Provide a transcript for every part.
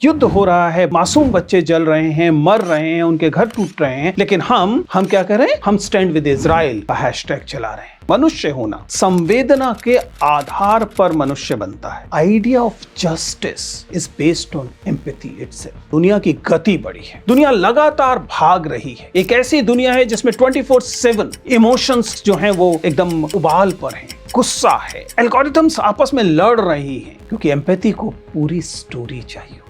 युद्ध हो रहा है, मासूम बच्चे जल रहे हैं, मर रहे हैं, उनके घर टूट रहे हैं, लेकिन हम क्या कर रहे हैं? हम स्टैंड विद इजराइल का हैशटैग चला रहे हैं। मनुष्य होना संवेदना के आधार पर मनुष्य बनता है। Idea of justice is based on empathy itself. दुनिया की गति बढ़ी है, दुनिया लगातार भाग रही है। एक ऐसी दुनिया है जिसमें 24/7 इमोशंस जो हैं वो एकदम उबाल पर हैं, गुस्सा है, एल्गोरिथम्स आपस में लड़ रही हैं, क्योंकि एम्पैथी को पूरी स्टोरी चाहिए।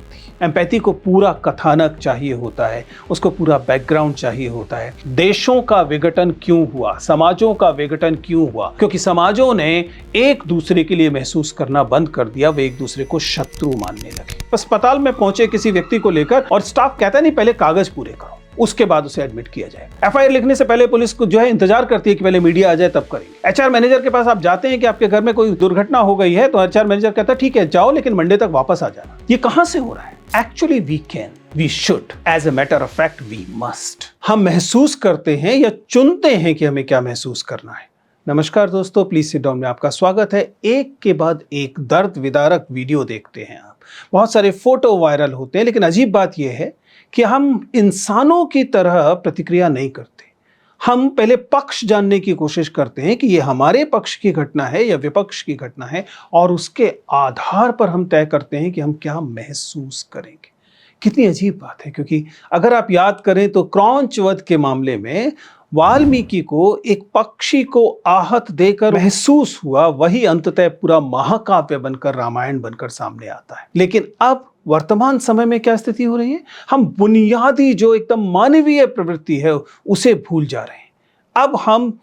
एम्पैथी को पूरा कथानक चाहिए होता है, उसको पूरा बैकग्राउंड चाहिए होता है। देशों का विघटन क्यों हुआ, समाजों का विघटन क्यों हुआ? क्योंकि समाजों ने एक दूसरे के लिए महसूस करना बंद कर दिया, वे एक दूसरे को शत्रु मानने लगे। अस्पताल में पहुंचे किसी व्यक्ति को लेकर और स्टाफ कहता नहीं पहले कागज पूरे करो, उसके बाद उसे एडमिट किया जाए। एफआईआर लिखने से पहले पुलिस को जो है इंतजार करती है कि पहले मीडिया आ जाए तब करेंगे। एचआर मैनेजर के पास आप जाते हैं कि आपके घर में कोई दुर्घटना हो गई है, तो एचआर मैनेजर कहता है ठीक है जाओ, लेकिन मंडे तक वापस आ जाना। ये कहां से हो रहा है? Actually we can, we should, as a matter of fact we must. हम महसूस करते हैं या चुनते हैं कि हमें क्या महसूस करना है। नमस्कार दोस्तों, प्लीज सिट डाउन में आपका स्वागत है। एक के बाद एक दर्द विदारक वीडियो देखते हैं आप, बहुत सारे फोटो वायरल होते हैं, लेकिन अजीब बात यह है कि हम इंसानों की तरह प्रतिक्रिया नहीं करते। हम पहले पक्ष जानने की कोशिश करते हैं कि ये हमारे पक्ष की घटना है या विपक्ष की घटना है, और उसके आधार पर हम तय करते हैं कि हम क्या महसूस करेंगे। कितनी अजीब बात है, क्योंकि अगर आप याद करें तो क्रौंच वध के मामले में वाल्मीकि को एक पक्षी को आहत देकर महसूस हुआ, वही अंततः पूरा महाकाव्य बनकर, रामायण बनकर सामने आता है। लेकिन अब वर्तमान समय में क्या स्थिति हो रही है? हम बुनियादी जो एकदम मानवीय प्रवृत्ति है उसे भूल जा रहे हैं। अब हम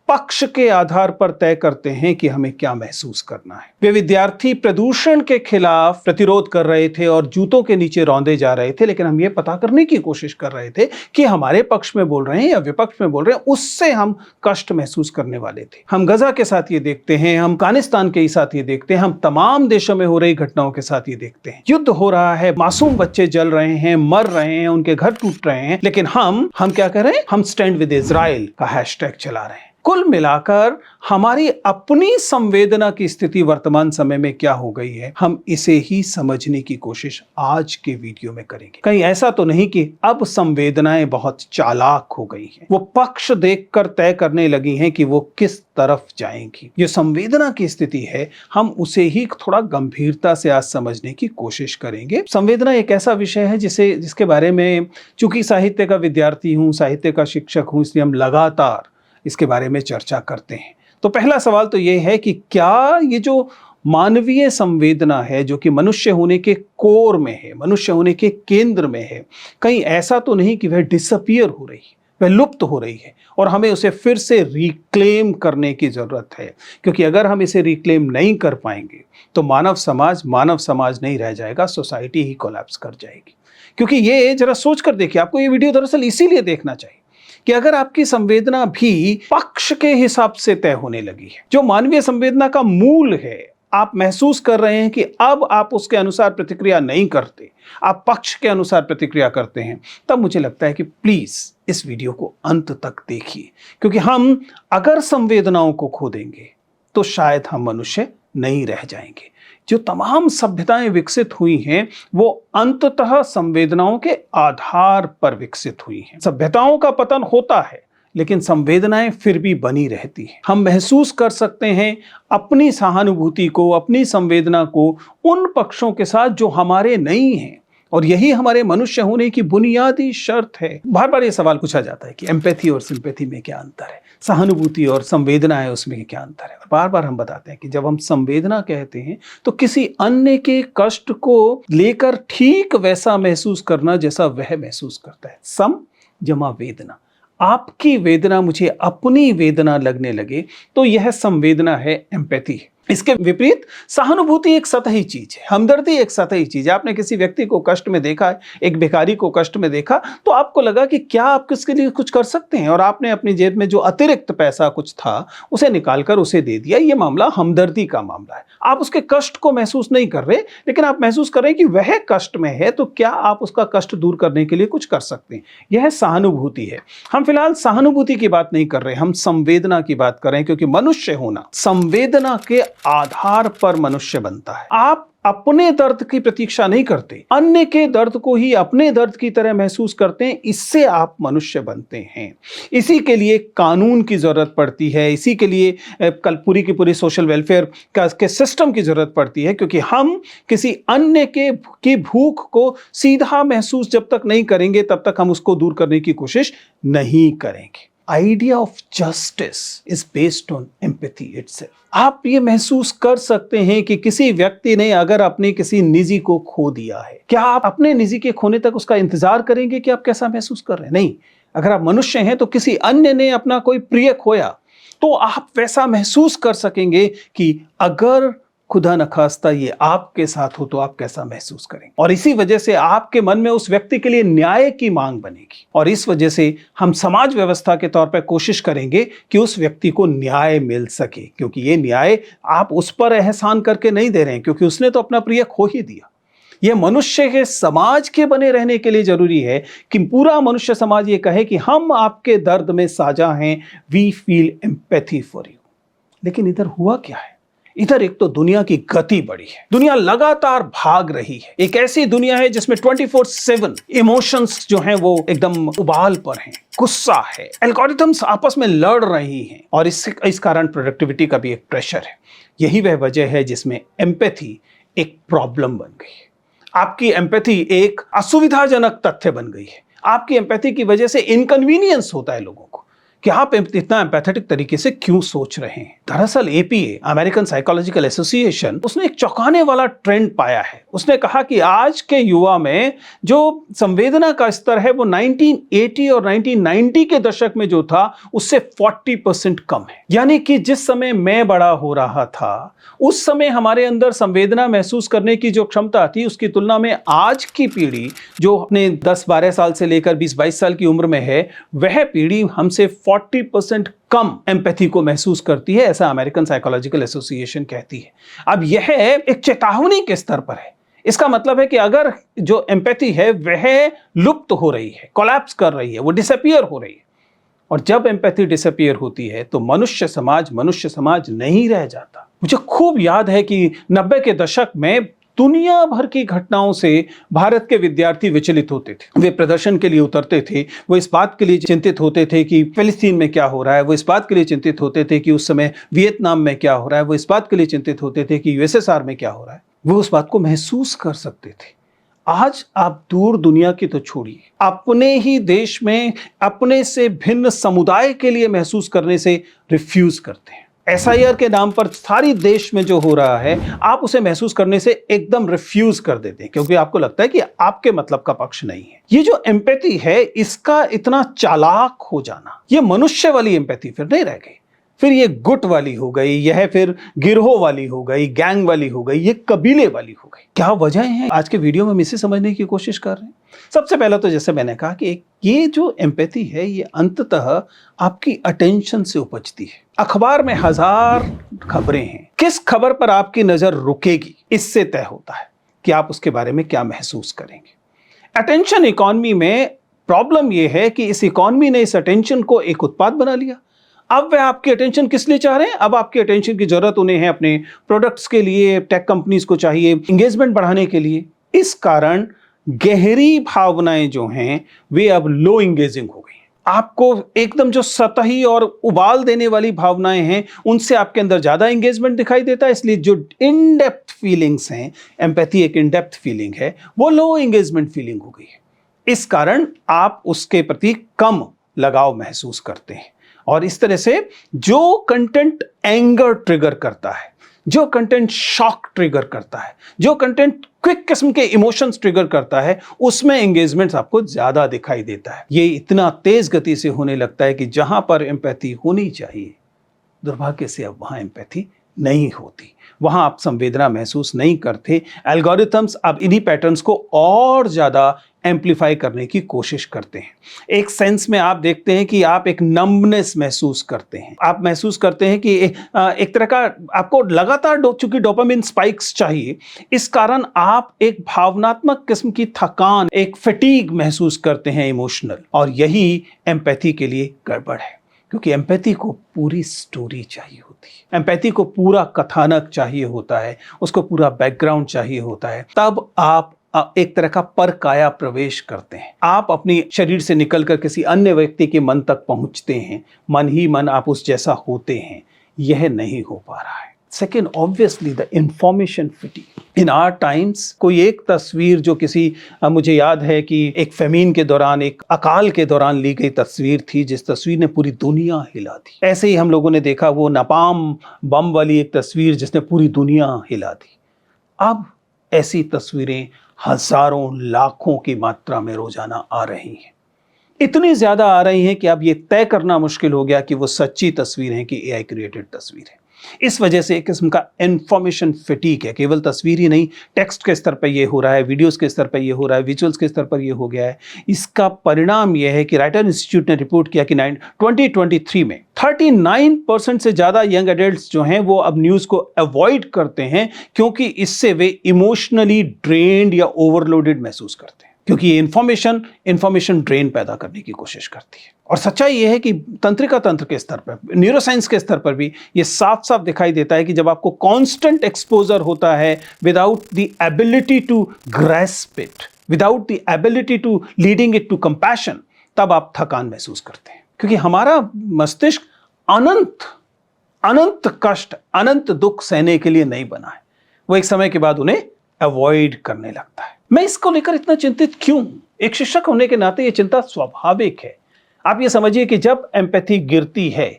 पक्ष के आधार पर तय करते हैं कि हमें क्या महसूस करना है। वे विद्यार्थी प्रदूषण के खिलाफ प्रतिरोध कर रहे थे और जूतों के नीचे रौंदे जा रहे थे, लेकिन हम ये पता करने की कोशिश कर रहे थे कि हमारे पक्ष में बोल रहे हैं या विपक्ष में बोल रहे हैं, उससे हम कष्ट महसूस करने वाले थे। हम गजा के साथ ये देखते हैं, हम अफगानिस्तान के साथ ये देखते हैं, हम तमाम देशों में हो रही घटनाओं के साथ ये देखते हैं। युद्ध हो रहा है, मासूम बच्चे जल रहे हैं, मर रहे हैं, उनके घर टूट रहे हैं, लेकिन हम क्या कर रहे हैं? हम स्टैंड विद इजराइल का हैशटैग चला रहे हैं। कुल मिलाकर हमारी अपनी संवेदना की स्थिति वर्तमान समय में क्या हो गई है, हम इसे ही समझने की कोशिश आज के वीडियो में करेंगे। कहीं ऐसा तो नहीं कि अब संवेदनाएं बहुत चालाक हो गई हैं, वो पक्ष देखकर तय करने लगी हैं कि वो किस तरफ जाएंगी। ये संवेदना की स्थिति है, हम उसे ही थोड़ा गंभीरता से आज समझने की कोशिश करेंगे। संवेदना एक ऐसा विषय है जिसके बारे में, चूंकि साहित्य का विद्यार्थी हूं, साहित्य का शिक्षक हूं, इसलिए हम लगातार इसके बारे में चर्चा करते हैं। तो पहला सवाल तो ये है कि क्या ये जो मानवीय संवेदना है, जो कि मनुष्य होने के कोर में है, मनुष्य होने के केंद्र में है, कहीं ऐसा तो नहीं कि वह डिसअपीयर हो रही है, वह लुप्त हो रही है और हमें उसे फिर से रिक्लेम करने की जरूरत है? क्योंकि अगर हम इसे रिक्लेम नहीं कर पाएंगे तो मानव समाज नहीं रह जाएगा, सोसाइटी ही कोलैप्स कर जाएगी। क्योंकि ये जरा सोच कर देखिए, आपको ये वीडियो दरअसल इसीलिए देखना चाहिए कि अगर आपकी संवेदना भी पक्ष के हिसाब से तय होने लगी है, जो मानवीय संवेदना का मूल है, आप महसूस कर रहे हैं कि अब आप उसके अनुसार प्रतिक्रिया नहीं करते, आप पक्ष के अनुसार प्रतिक्रिया करते हैं, तब मुझे लगता है कि प्लीज इस वीडियो को अंत तक देखिए। क्योंकि हम अगर संवेदनाओं को खो देंगे तो शायद हम मनुष्य नहीं रह जाएंगे। जो तमाम सभ्यताएं विकसित हुई हैं वो अंततः संवेदनाओं के आधार पर विकसित हुई हैं। सभ्यताओं का पतन होता है, लेकिन संवेदनाएं फिर भी बनी रहती हैं। हम महसूस कर सकते हैं अपनी सहानुभूति को, अपनी संवेदना को उन पक्षों के साथ जो हमारे नहीं हैं, और यही हमारे मनुष्य होने की बुनियादी शर्त है। बार बार ये सवाल पूछा जाता है कि एम्पैथी और सिंपैथी में क्या अंतर है, सहानुभूति और संवेदना है उसमें क्या अंतर है। और बार बार हम बताते हैं कि जब हम संवेदना कहते हैं तो किसी अन्य के कष्ट को लेकर ठीक वैसा महसूस करना जैसा वह महसूस करता है। सम जमा वेदना, आपकी वेदना मुझे अपनी वेदना लगने लगे तो यह संवेदना है, एम्पैथी है। इसके विपरीत सहानुभूति एक सतही चीज है, हमदर्दी एक सतही चीज है। आपने किसी व्यक्ति को कष्ट में देखा है, एक भिखारी को कष्ट में देखा, तो आपको लगा कि क्या आप किसके लिए कुछ कर सकते हैं, और आपने अपनी जेब में जो अतिरिक्त पैसा कुछ था उसे निकालकर उसे दे दिया। ये मामला हमदर्दी का मामला है। आप उसके कष्ट को महसूस नहीं कर रहे, लेकिन आप महसूस कर रहे हैं कि वह कष्ट में है, तो क्या आप उसका कष्ट दूर करने के लिए कुछ कर सकते हैं। यह सहानुभूति है। हम फिलहाल सहानुभूति की बात नहीं कर रहे, हम संवेदना की बात कर रहे हैं, क्योंकि मनुष्य होना संवेदना के आधार पर मनुष्य बनता है। आप अपने दर्द की प्रतीक्षा नहीं करते, अन्य के दर्द को ही अपने दर्द की तरह महसूस करते हैं, इससे आप मनुष्य बनते हैं। इसी के लिए कानून की जरूरत पड़ती है, इसी के लिए कल पूरी की पूरी सोशल वेलफेयर के सिस्टम की जरूरत पड़ती है, क्योंकि हम किसी अन्य की भूख को सीधा महसूस जब तक नहीं करेंगे तब तक हम उसको दूर करने की कोशिश नहीं करेंगे। Idea of justice is based on empathy itself. आप ये महसूस कर सकते हैं कि किसी व्यक्ति ने अगर अपने किसी निजी को खो दिया है, क्या आप अपने निजी के खोने तक उसका इंतजार करेंगे कि आप कैसा महसूस कर रहे हैं? नहीं। अगर आप मनुष्य हैं तो किसी अन्य ने अपना कोई प्रिय खोया तो आप वैसा महसूस कर सकेंगे कि अगर खुदा न खास्ता ये आपके साथ हो तो आप कैसा महसूस करेंगे। और इसी वजह से आपके मन में उस व्यक्ति के लिए न्याय की मांग बनेगी, और इस वजह से हम समाज व्यवस्था के तौर पर कोशिश करेंगे कि उस व्यक्ति को न्याय मिल सके, क्योंकि ये न्याय आप उस पर एहसान करके नहीं दे रहे हैं, क्योंकि उसने तो अपना प्रिय खो ही दिया। यह मनुष्य के समाज के बने रहने के लिए जरूरी है कि पूरा मनुष्य समाज ये कहे कि हम आपके दर्द में साझा हैं, we feel empathy for you. लेकिन इधर हुआ क्या है? इधर एक तो दुनिया की गति बढ़ी है, दुनिया लगातार भाग रही है। एक ऐसी दुनिया है जिसमें 24/7 इमोशंस जो हैं वो एकदम उबाल पर हैं, गुस्सा है, एल्गोरिथम्स आपस में लड़ रही हैं, और इस कारण प्रोडक्टिविटी का भी एक प्रेशर है। यही वह वजह है जिसमें एम्पैथी एक प्रॉब्लम बन गई है। आपकी एम्पैथी एक असुविधाजनक तथ्य बन गई है। आपकी एम्पैथी की वजह से इनकन्वीनियंस होता है लोगों को कि आप इतना एम्पैथेटिक तरीके से क्यों सोच रहे हैं। दरअसल एपीए, अमेरिकन साइकोलॉजिकल एसोसिएशन, उसने एक चौंकाने वाला ट्रेंड पाया है। उसने कहा कि आज के युवा में जो संवेदना का स्तर है वो 1980 और 1990 के दशक में जो था उससे 40% कम है। यानी कि जिस समय मैं बड़ा हो रहा था उस समय हमारे अंदर संवेदना महसूस करने की जो क्षमता थी उसकी तुलना में आज की पीढ़ी जो अपने 10-12 साल से लेकर 20-22 साल की उम्र में है, वह पीढ़ी हमसे 40% कम एम्पैथी को महसूस करती है, ऐसा अमेरिकन साइकोलॉजिकल एसोसिएशन कहती है। अब यह एक चेतावनी के स्तर पर है। इसका मतलब है कि अगर जो एम्पैथी है वह लुप्त हो रही है, कोलैप्स कर रही है, वो डिसअपीयर हो रही है। और जब एम्पैथी डिसअपीयर होती है तो मनुष्य समाज नहीं रह जाता। मुझे खूब याद है कि 90 के दशक में दुनिया भर की घटनाओं से भारत के विद्यार्थी विचलित होते थे। वे प्रदर्शन के लिए उतरते थे, वो इस बात के लिए चिंतित होते थे कि फिलिस्तीन में क्या हो रहा है, वो इस बात के लिए चिंतित होते थे कि उस समय वियतनाम में क्या हो रहा है, वो इस बात के लिए चिंतित होते थे कि यूएसएसआर में क्या हो रहा है। वो उस बात को महसूस कर सकते थे। आज आप दूर दुनिया की तो छोड़िए, अपने ही देश में अपने से भिन्न समुदाय के लिए महसूस करने से रिफ्यूज करते हैं। एसआईआर के नाम पर सारी देश में जो हो रहा है आप उसे महसूस करने से एकदम रिफ्यूज कर देते हैं, क्योंकि आपको लगता है कि आपके मतलब का पक्ष नहीं है। ये जो एम्पैथी है इसका इतना चालाक हो जाना, ये मनुष्य वाली एम्पैथी फिर नहीं रह गई, फिर ये गुट वाली हो गई, यह फिर गिरोह वाली हो गई, गैंग वाली हो गई, ये कबीले वाली हो गई। क्या वजह है? आज के वीडियो में हम इसे समझने की कोशिश कर रहे हैं। सबसे पहला तो जैसे मैंने कहा कि ये जो एम्पैथी है ये अंततः आपकी अटेंशन से उपजती है। अखबार में 1000 खबरें हैं, किस खबर पर आपकी नजर रुकेगी इससे तय होता है कि आप उसके बारे में क्या महसूस करेंगे। अटेंशन इकॉनमी में प्रॉब्लम यह है कि इस इकॉनमी ने इस अटेंशन को एक उत्पाद बना लिया। अब वह आपकी अटेंशन किस लिए चाह रहे हैं? अब आपकी अटेंशन की जरूरत उन्हें है अपने प्रोडक्ट्स के लिए, टेक कंपनीज को चाहिए एंगेजमेंट बढ़ाने के लिए। इस कारण गहरी भावनाएं जो हैं वे अब लो एंगेजिंग हो गई। आपको एकदम जो सतही और उबाल देने वाली भावनाएं हैं उनसे आपके अंदर ज्यादा एंगेजमेंट दिखाई देता है, इसलिए जो इन डेप्थ फीलिंग्स हैं, एम्पैथी एक इन डेप्थ फीलिंग है, वो लो एंगेजमेंट फीलिंग हो गई है। इस कारण आप उसके प्रति कम लगाव महसूस करते हैं। और इस तरह से जो कंटेंट एंगर ट्रिगर करता है, जो कंटेंट शॉक ट्रिगर करता है, जो कंटेंट क्विक किस्म के इमोशंस ट्रिगर करता है, उसमें एंगेजमेंट आपको ज्यादा दिखाई देता है। ये इतना तेज गति से होने लगता है कि जहां पर एम्पैथी होनी चाहिए, दुर्भाग्य से अब वहां एम्पैथी नहीं होती, वहां आप संवेदना महसूस नहीं करते। एल्गोरिथम्स अब इन्हीं पैटर्न्स को और ज्यादा एम्प्लीफाई करने की कोशिश करते हैं। एक सेंस में आप देखते हैं कि आप एक नम्बनेस महसूस करते हैं, आप महसूस करते हैं कि एक तरह का आपको लगातार चूंकि डोपामिन स्पाइक्स चाहिए, इस कारण आप एक भावनात्मक किस्म की थकान, एक फटीग महसूस करते हैं इमोशनल, और यही एम्पैथी के लिए गड़बड़ है। क्योंकि एम्पैथी को पूरी स्टोरी चाहिए होती है, एम्पैथी को पूरा कथानक चाहिए होता है, उसको पूरा बैकग्राउंड चाहिए होता है। तब आप एक तरह का परकाया प्रवेश करते हैं, आप अपनी शरीर से निकलकर किसी अन्य व्यक्ति के मन तक पहुंचते हैं, मन ही मन आप उस जैसा होते हैं। यह नहीं हो पा रहा है। Second, obviously the information fitting in our times. कोई एक तस्वीर जो किसी मुझे याद है कि एक फेमीन के दौरान, एक अकाल के दौरान ली गई तस्वीर थी, जिस तस्वीर ने पूरी दुनिया हिला दी। ऐसे ही हम लोगों ने देखा वो नापाम बम वाली एक तस्वीर जिसने पूरी दुनिया हिला दी। अब ऐसी तस्वीरें हजारों लाखों की मात्रा में रोजाना आ रही हैं। इतनी ज्यादा आ रही हैं कि अब ये तय करना मुश्किल हो गया कि वो सच्ची तस्वीर है कि एआई क्रिएटेड तस्वीर है। इस वजह से एक किस्म का इंफॉर्मेशन फटीग है। केवल तस्वीर ही नहीं, टेक्स्ट के स्तर पर ये हो रहा है, वीडियोस के स्तर पर ये हो रहा है, विजुअल्स के स्तर पर ये हो गया है। इसका परिणाम यह है कि राइटर इंस्टीट्यूट ने रिपोर्ट किया कि 2023 में 39% से ज्यादा यंग एडल्ट्स जो हैं वो अब न्यूज को अवॉइड करते हैं, क्योंकि इससे वे इमोशनली ड्रेन्ड या ओवरलोडेड महसूस करते हैं, क्योंकि ये इंफॉर्मेशन ड्रेन पैदा करने की कोशिश करती है। और सच्चाई ये है कि तंत्रिका तंत्र के स्तर पर, न्यूरोसाइंस के स्तर पर भी ये साफ साफ दिखाई देता है कि जब आपको कांस्टेंट एक्सपोजर होता है without the ability to grasp it, without the ability to leading it to compassion, तब आप थकान महसूस करते हैं। क्योंकि हमारा मस्तिष्क अनंत कष्ट, अनंत दुख सहने के लिए नहीं बना है। वो एक समय के बाद उन्हें अवॉइड करने लगता है। मैं इसको लेकर इतना चिंतित क्यों? एक शिक्षक होने के नाते ये चिंता स्वाभाविक है। आप ये समझिए कि जब एम्पैथी गिरती है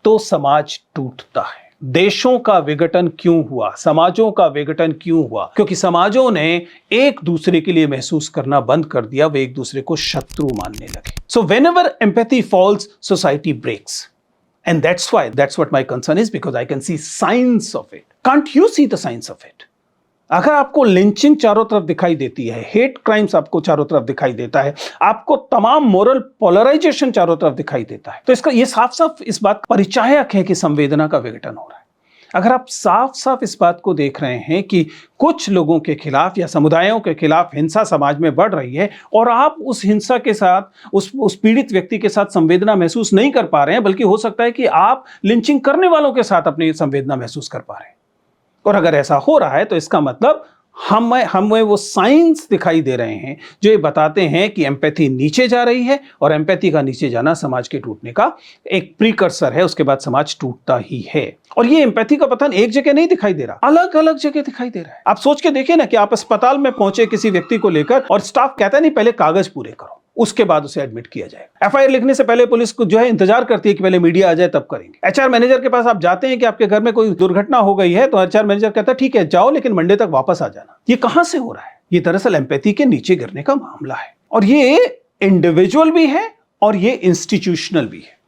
तो समाज टूटता है। देशों का विघटन क्यों हुआ, समाजों का विघटन क्यों हुआ? क्योंकि समाजों ने एक दूसरे के लिए महसूस करना बंद कर दिया, वे एक दूसरे को शत्रु मानने लगे। So whenever empathy falls, society breaks, and that's what my concern is, because I can see signs of it. Can't you see the signs of it? अगर आपको लिंचिंग चारों तरफ दिखाई देती है, हेट क्राइम्स आपको चारों तरफ दिखाई देता है, आपको तमाम मोरल पोलराइजेशन चारों तरफ दिखाई देता है, तो इसका ये साफ साफ इस बात का परिचायक है कि संवेदना का विघटन हो रहा है। अगर आप साफ साफ इस बात को देख रहे हैं कि कुछ लोगों के खिलाफ या समुदायों के खिलाफ हिंसा समाज में बढ़ रही है, और आप उस हिंसा के साथ, उस पीड़ित व्यक्ति के साथ संवेदना महसूस नहीं कर पा रहे हैं, बल्कि हो सकता है कि आप लिंचिंग करने वालों के साथ अपनी संवेदना महसूस कर पा रहे हैं, और अगर ऐसा हो रहा है तो इसका मतलब हमें वो साइंस दिखाई दे रहे हैं जो ये बताते हैं कि एम्पैथी नीचे जा रही है, और एम्पैथी का नीचे जाना समाज के टूटने का एक प्रीकर्सर है। उसके बाद समाज टूटता ही है। और ये एम्पैथी का पतन एक जगह नहीं दिखाई दे रहा, अलग अलग जगह दिखाई दे रहा है। आप सोच के देखिए ना कि आप अस्पताल में पहुंचे किसी व्यक्ति को लेकर, और स्टाफ कहता है नहीं पहले कागज पूरे करो, उसके बाद उसे एडमिट किया जाएगा। एफआईआर लिखने से पहले पुलिस को जो है इंतजार करती है कि पहले मीडिया आ जाए तब करेंगे। एचआर मैनेजर के पास आप जाते हैं कि आपके घर में कोई दुर्घटना हो गई है, तो एचआर मैनेजर कहता है ठीक है जाओ, लेकिन मंडे तक वापस आ जाना। ये कहां से हो रहा है? ये दरअसल एम्पैथी के नीचे गिरने का मामला है, और ये इंडिविजुअल भी है और ये इंस्टीट्यूशनल भी है।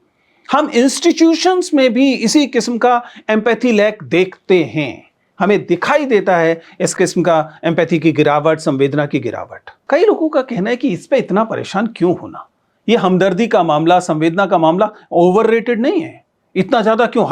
हम इंस्टीट्यूशंस में भी इसी किस्म का एम्पैथी लैक देखते हैं। हमें दिखाई देता है इस किस्म का एम्पैथी की गिरावट, संवेदना की गिरावट। कई लोगों का कहना है कि इस पे इतना परेशान क्यों होना, ये हमदर्दी का मामला, संवेदना का मामला ओवररेटेड नहीं है, इतना ज्यादा क्यों?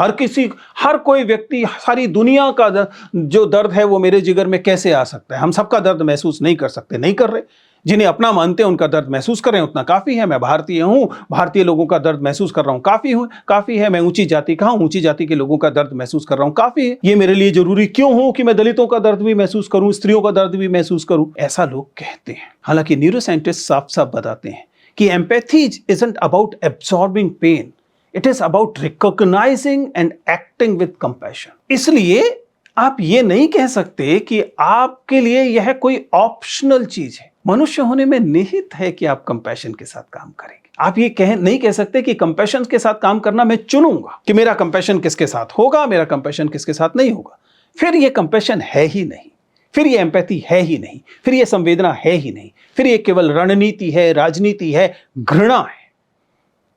हर कोई व्यक्ति, सारी दुनिया का जो दर्द है वो मेरे जिगर में कैसे आ सकता है? हम सबका दर्द महसूस नहीं कर सकते, नहीं कर रहे। जिन्हें अपना मानते हैं उनका दर्द महसूस कर रहे हैं, उतना काफी है। मैं भारतीय हूं, भारतीय लोगों का दर्द महसूस कर रहा हूं, काफी है। मैं ऊंची जाति का हूं, ऊंची जाति के लोगों का दर्द महसूस कर रहा हूं, काफी है। ये मेरे लिए जरूरी क्यों हो कि मैं दलितों का दर्द भी महसूस करूं, स्त्रियों का दर्द भी महसूस करूं? ऐसा लोग कहते हैं। हालांकि न्यूरोसाइंटिस्ट साफ साफ बताते हैं कि empathy isn't about absorbing pain, it is about recognising and acting with compassion. इसलिए आप ये नहीं कह सकते कि आपके लिए यह कोई ऑप्शनल चीज है। मनुष्य होने में निहित है कि आप कंपैशन के साथ काम करेंगे। आप ये नहीं कह सकते कि कंपैशन के साथ काम करना मैं चुनूंगा, कि मेरा कंपैशन किसके साथ होगा, मेरा कंपैशन किसके साथ नहीं होगा। फिर ये कंपैशन है ही नहीं, फिर ये एम्पैथी है ही नहीं, फिर ये संवेदना है ही नहीं, फिर ये केवल रणनीति है, राजनीति है, घृणा है।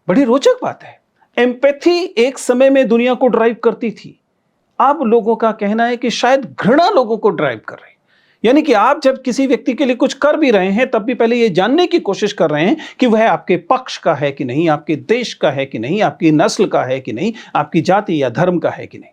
बड़ी रोचक बात है। एम्पैथी एक समय में दुनिया को ड्राइव करती थी, अब लोगों का कहना है कि शायद घृणा लोगों को ड्राइव कर रही है। यानी कि आप जब किसी व्यक्ति के लिए कुछ कर भी रहे हैं, तब भी पहले ये जानने की कोशिश कर रहे हैं कि वह आपके पक्ष का है कि नहीं, आपके देश का है कि नहीं, आपकी नस्ल का है कि नहीं, आपकी जाति या धर्म का है कि नहीं।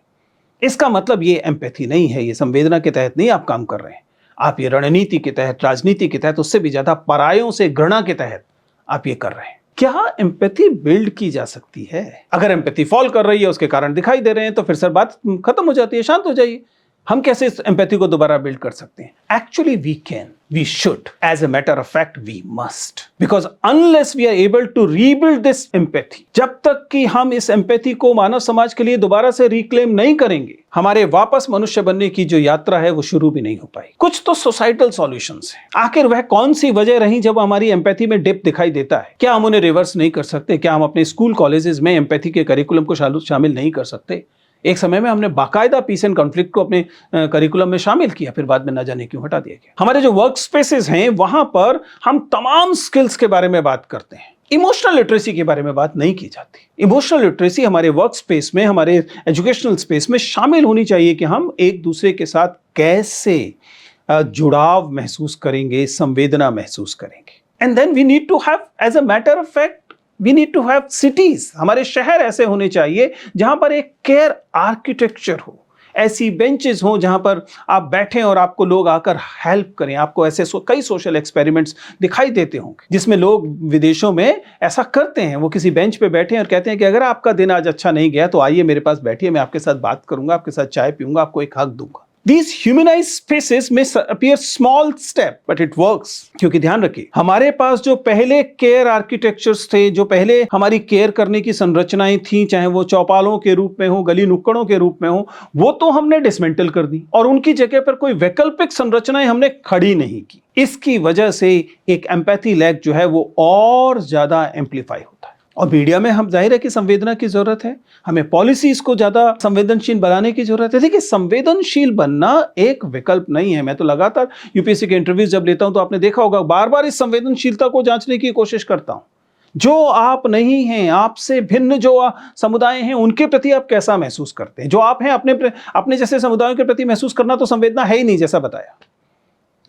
इसका मतलब ये एम्पैथी नहीं है, ये संवेदना के तहत नहीं आप काम कर रहे हैं। आप ये रणनीति के तहत, राजनीति के तहत, उससे भी ज्यादा परायों से घृणा के तहत आप ये कर रहे हैं। क्या एम्पैथी बिल्ड की जा सकती है? अगर एम्पैथी फॉल कर रही है, उसके कारण दिखाई दे रहे हैं, तो फिर सर बात खत्म हो जाती है, शांत हो जाइए। हम कैसे इस एम्पैथी को दोबारा बिल्ड कर सकते हैं? Actually we can, we should, as a matter of fact we must, because unless we are able to rebuild this empathy, जब तक कि हम इस एम्पैथी को मानव समाज के लिए दोबारा से रिक्लेम नहीं करेंगे, हमारे वापस मनुष्य बनने की जो यात्रा है वो शुरू भी नहीं हो पाई। कुछ तो सोसाइटल सॉल्यूशंस हैं। आखिर वह कौन सी वजह रही जब हमारी एम्पैथी में डिप दिखाई देता है? क्या हम उन्हें रिवर्स नहीं कर सकते? क्या हम अपने स्कूल कॉलेजेस में एम्पैथी के करिकुलम को शामिल नहीं कर सकते? एक समय में हमने बाकायदा पीस एंड कॉन्फ्लिक्ट को अपने करिकुलम में शामिल किया, फिर बाद में ना जाने क्यों हटा दिया गया। हमारे जो वर्क स्पेसेस हैं वहां पर हम तमाम स्किल्स के बारे में बात करते हैं, इमोशनल लिटरेसी के बारे में बात नहीं की जाती। इमोशनल लिटरेसी हमारे वर्क स्पेस में, हमारे एजुकेशनल स्पेस में शामिल होनी चाहिए कि हम एक दूसरे के साथ कैसे जुड़ाव महसूस करेंगे, संवेदना महसूस करेंगे। And then we need to have, as a matter of fact, we need to have cities, हमारे शहर ऐसे होने चाहिए जहां पर एक केयर आर्किटेक्चर हो, ऐसी बेंचेस हो जहां पर आप बैठें और आपको लोग आकर हेल्प करें। आपको ऐसे कई सोशल एक्सपेरिमेंट्स दिखाई देते होंगे जिसमें लोग विदेशों में ऐसा करते हैं। वो किसी बेंच पे बैठे और कहते हैं कि अगर आपका दिन आज अच्छा नहीं गया तो आइए मेरे पास बैठिए, मैं आपके साथ बात करूंगा, आपके साथ चाय पीऊंगा, आपको एक हक दूंगा। These humanized spaces may appear small step, but it works. क्योंकि ध्यान रखिए, हमारे पास जो पहले केयर आर्किटेक्चर्स थे, जो पहले हमारी केयर करने की संरचनाएं थी, चाहे वो चौपालों के रूप में हो, गली नुक्कड़ों के रूप में हो, वो तो हमने डिसमेंटल कर दी और उनकी जगह पर कोई वैकल्पिक संरचनाएं हमने खड़ी नहीं की। इसकी वजह से एक एम्पैथी लैक जो है वो और ज्यादा एम्पलीफाई होता है। और मीडिया में हम जाहिर है कि संवेदना की जरूरत है, हमें पॉलिसीज को ज्यादा संवेदनशील बनाने की जरूरत है। देखिए, संवेदनशील बनना एक विकल्प नहीं है। मैं तो लगातार यूपीएससी के इंटरव्यूज जब लेता हूं तो आपने देखा होगा, बार बार इस संवेदनशीलता को जांचने की कोशिश करता हूं। जो आप नहीं हैं, आपसे भिन्न जो समुदाय हैं, उनके प्रति आप कैसा महसूस करते हैं? जो आप हैं, अपने जैसे समुदायों के प्रति महसूस करना तो संवेदना है ही नहीं, जैसा बताया।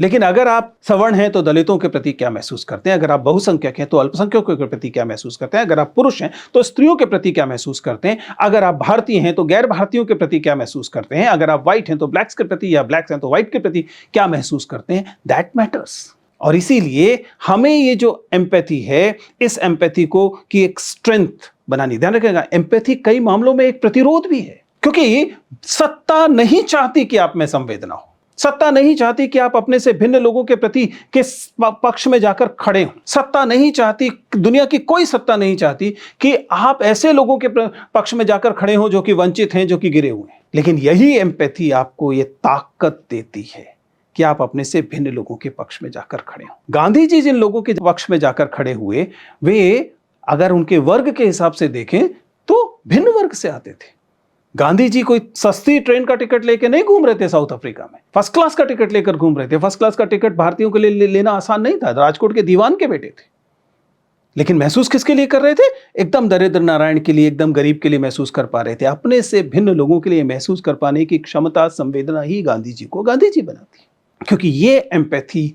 लेकिन अगर आप सवर्ण हैं तो दलितों के प्रति क्या महसूस करते हैं? अगर आप बहुसंख्यक हैं तो अल्पसंख्यकों के प्रति क्या महसूस करते हैं? अगर आप पुरुष हैं तो स्त्रियों के प्रति क्या महसूस करते हैं? अगर आप भारतीय हैं तो गैर भारतीयों के प्रति क्या महसूस करते हैं? अगर आप व्हाइट हैं तो ब्लैक्स के प्रति, या ब्लैक्स हैं तो व्हाइट के प्रति क्या महसूस करते हैं? That matters. और इसीलिए हमें ये जो एम्पैथी है, इस एम्पैथी को की एक स्ट्रेंथ बनानी। ध्यान रखिएगा, एम्पैथी कई मामलों में एक प्रतिरोध भी है, क्योंकि सत्ता नहीं चाहती कि आप में संवेदना हो। सत्ता नहीं चाहती कि आप अपने से भिन्न लोगों के प्रति किस पक्ष में जाकर खड़े हों। सत्ता नहीं चाहती, दुनिया की कोई सत्ता नहीं चाहती कि आप ऐसे लोगों के पक्ष में जाकर खड़े हों जो कि वंचित हैं, जो कि गिरे हुए हैं। लेकिन यही एम्पैथी आपको ये ताकत देती है कि आप अपने से भिन्न लोगों के पक्ष में जाकर खड़े हों। गांधी जी जिन लोगों के पक्ष में जाकर खड़े हुए, वे अगर उनके वर्ग के हिसाब से देखें तो भिन्न वर्ग से आते थे। गांधी जी कोई सस्ती ट्रेन का टिकट लेके नहीं घूम रहे थे साउथ अफ्रीका में, फर्स्ट क्लास का टिकट लेकर घूम रहे थे। फर्स्ट क्लास का टिकट भारतीयों के लिए लेना आसान नहीं था, राजकोट के दीवान के बेटे थे। लेकिन महसूस किसके लिए कर रहे थे? एकदम दरिद्र नारायण के लिए, एकदम गरीब के लिए महसूस कर पा रहे थे। अपने से भिन्न लोगों के लिए महसूस कर पाने की क्षमता, संवेदना ही गांधी जी को गांधी जी बनाती। क्योंकि ये empathy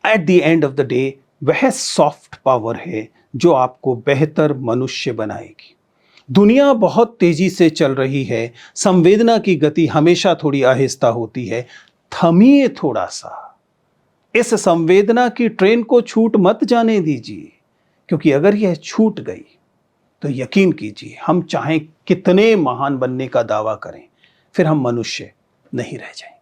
at the end of the day वह सॉफ्ट पावर है जो आपको बेहतर मनुष्य बनाएगी। दुनिया बहुत तेजी से चल रही है, संवेदना की गति हमेशा थोड़ी आहिस्ता होती है। थमिए थोड़ा सा, इस संवेदना की ट्रेन को छूट मत जाने दीजिए, क्योंकि अगर यह छूट गई तो यकीन कीजिए, हम चाहें कितने महान बनने का दावा करें, फिर हम मनुष्य नहीं रह जाएंगे।